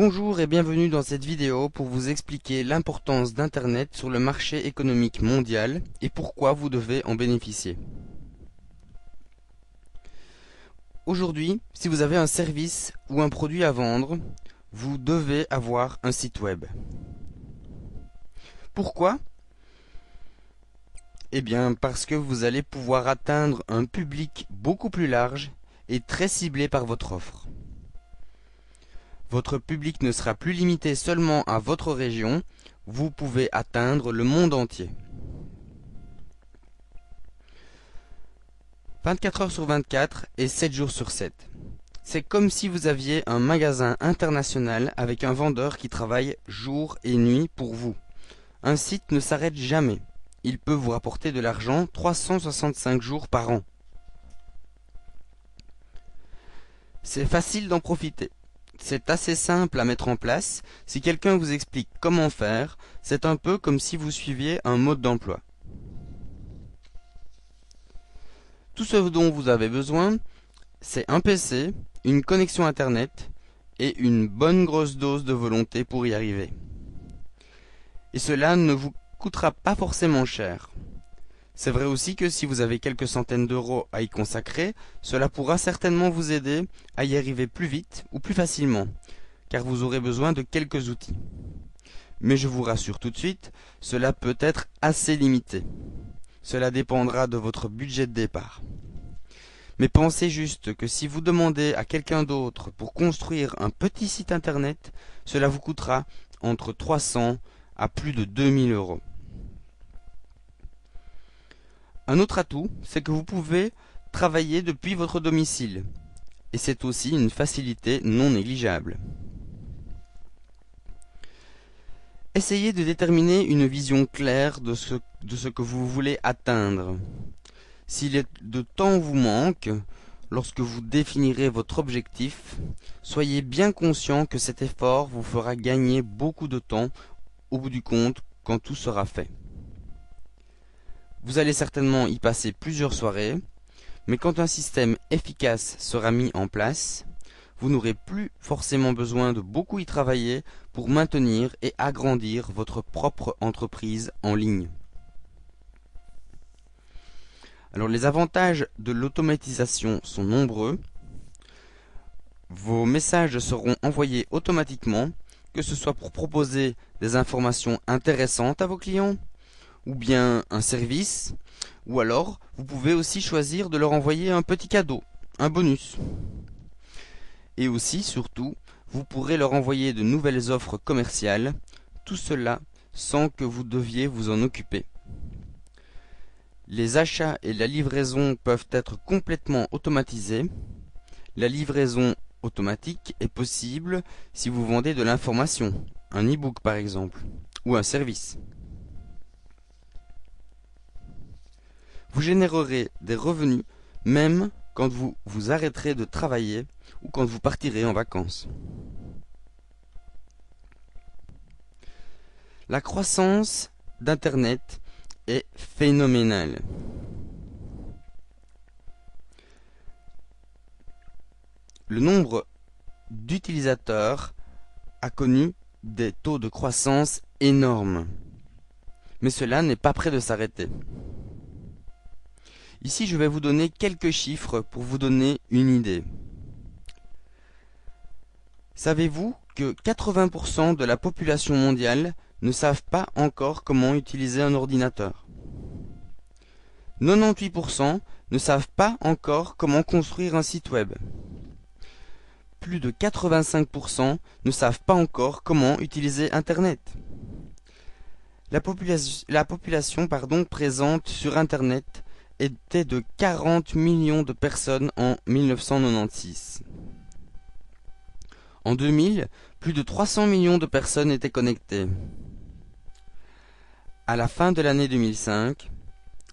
Bonjour et bienvenue dans cette vidéo pour vous expliquer l'importance d'Internet sur le marché économique mondial et pourquoi vous devez en bénéficier. Aujourd'hui, si vous avez un service ou un produit à vendre, vous devez avoir un site web. Pourquoi? Eh bien parce que vous allez pouvoir atteindre un public beaucoup plus large et très ciblé par votre offre. Votre public ne sera plus limité seulement à votre région, vous pouvez atteindre le monde entier. 24 heures sur 24 et 7 jours sur 7. C'est comme si vous aviez un magasin international avec un vendeur qui travaille jour et nuit pour vous. Un site ne s'arrête jamais. Il peut vous rapporter de l'argent 365 jours par an. C'est facile d'en profiter. C'est assez simple à mettre en place. Si quelqu'un vous explique comment faire, c'est un peu comme si vous suiviez un mode d'emploi. Tout ce dont vous avez besoin, c'est un PC, une connexion Internet et une bonne grosse dose de volonté pour y arriver. Et cela ne vous coûtera pas forcément cher. C'est vrai aussi que si vous avez quelques centaines d'euros à y consacrer, cela pourra certainement vous aider à y arriver plus vite ou plus facilement, car vous aurez besoin de quelques outils. Mais je vous rassure tout de suite, cela peut être assez limité. Cela dépendra de votre budget de départ. Mais pensez juste que si vous demandez à quelqu'un d'autre pour construire un petit site internet, cela vous coûtera entre 300 à plus de 2000 euros. Un autre atout, c'est que vous pouvez travailler depuis votre domicile. Et c'est aussi une facilité non négligeable. Essayez de déterminer une vision claire de ce que vous voulez atteindre. Si de temps vous manque, lorsque vous définirez votre objectif, soyez bien conscient que cet effort vous fera gagner beaucoup de temps au bout du compte quand tout sera fait. Vous allez certainement y passer plusieurs soirées, mais quand un système efficace sera mis en place, vous n'aurez plus forcément besoin de beaucoup y travailler pour maintenir et agrandir votre propre entreprise en ligne. Alors les avantages de l'automatisation sont nombreux. Vos messages seront envoyés automatiquement, que ce soit pour proposer des informations intéressantes à vos clients, ou bien un service, ou alors vous pouvez aussi choisir de leur envoyer un petit cadeau, un bonus. Et aussi, surtout, vous pourrez leur envoyer de nouvelles offres commerciales, tout cela sans que vous deviez vous en occuper. Les achats et la livraison peuvent être complètement automatisés. La livraison automatique est possible si vous vendez de l'information, un e-book par exemple, ou un service. Vous générerez des revenus même quand vous vous arrêterez de travailler ou quand vous partirez en vacances. La croissance d'Internet est phénoménale. Le nombre d'utilisateurs a connu des taux de croissance énormes. Mais cela n'est pas près de s'arrêter. Ici, je vais vous donner quelques chiffres pour vous donner une idée. Savez-vous que 80% de la population mondiale ne savent pas encore comment utiliser un ordinateur? 98% ne savent pas encore comment construire un site web. Plus de 85% ne savent pas encore comment utiliser Internet. La population présente sur Internet était de 40 millions de personnes en 1996. En 2000, plus de 300 millions de personnes étaient connectées. À la fin de l'année 2005,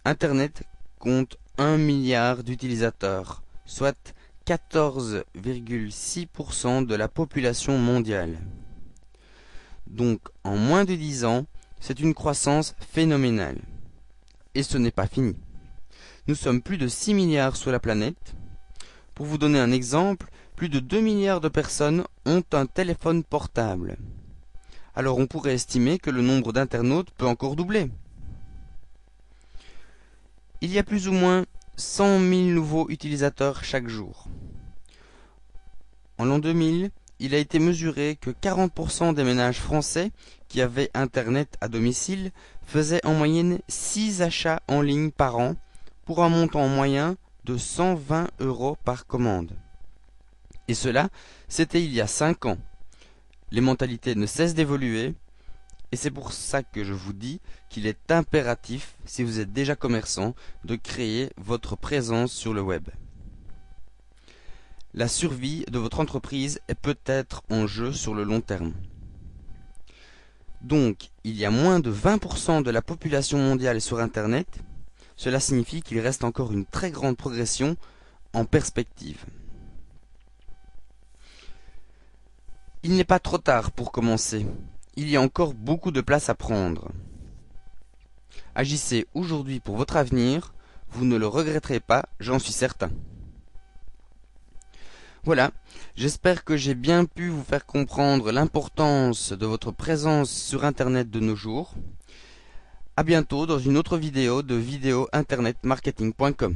Internet compte 1 milliard d'utilisateurs, soit 14,6% de la population mondiale. Donc, en moins de 10 ans, c'est une croissance phénoménale. Et ce n'est pas fini. Nous sommes plus de 6 milliards sur la planète. Pour vous donner un exemple, plus de 2 milliards de personnes ont un téléphone portable. Alors on pourrait estimer que le nombre d'internautes peut encore doubler. Il y a plus ou moins 100 000 nouveaux utilisateurs chaque jour. En l'an 2000, il a été mesuré que 40% des ménages français qui avaient Internet à domicile faisaient en moyenne 6 achats en ligne par an pour un montant moyen de 120 € par commande. Et cela, c'était il y a 5 ans. Les mentalités ne cessent d'évoluer, et c'est pour ça que je vous dis qu'il est impératif, si vous êtes déjà commerçant, de créer votre présence sur le web. La survie de votre entreprise est peut-être en jeu sur le long terme. Donc, il y a moins de 20% de la population mondiale sur Internet. Cela signifie qu'il reste encore une très grande progression en perspective. Il n'est pas trop tard pour commencer. Il y a encore beaucoup de place à prendre. Agissez aujourd'hui pour votre avenir, vous ne le regretterez pas, j'en suis certain. Voilà, j'espère que j'ai bien pu vous faire comprendre l'importance de votre présence sur Internet de nos jours. À bientôt dans une autre vidéo de vidéointernetmarketing.com.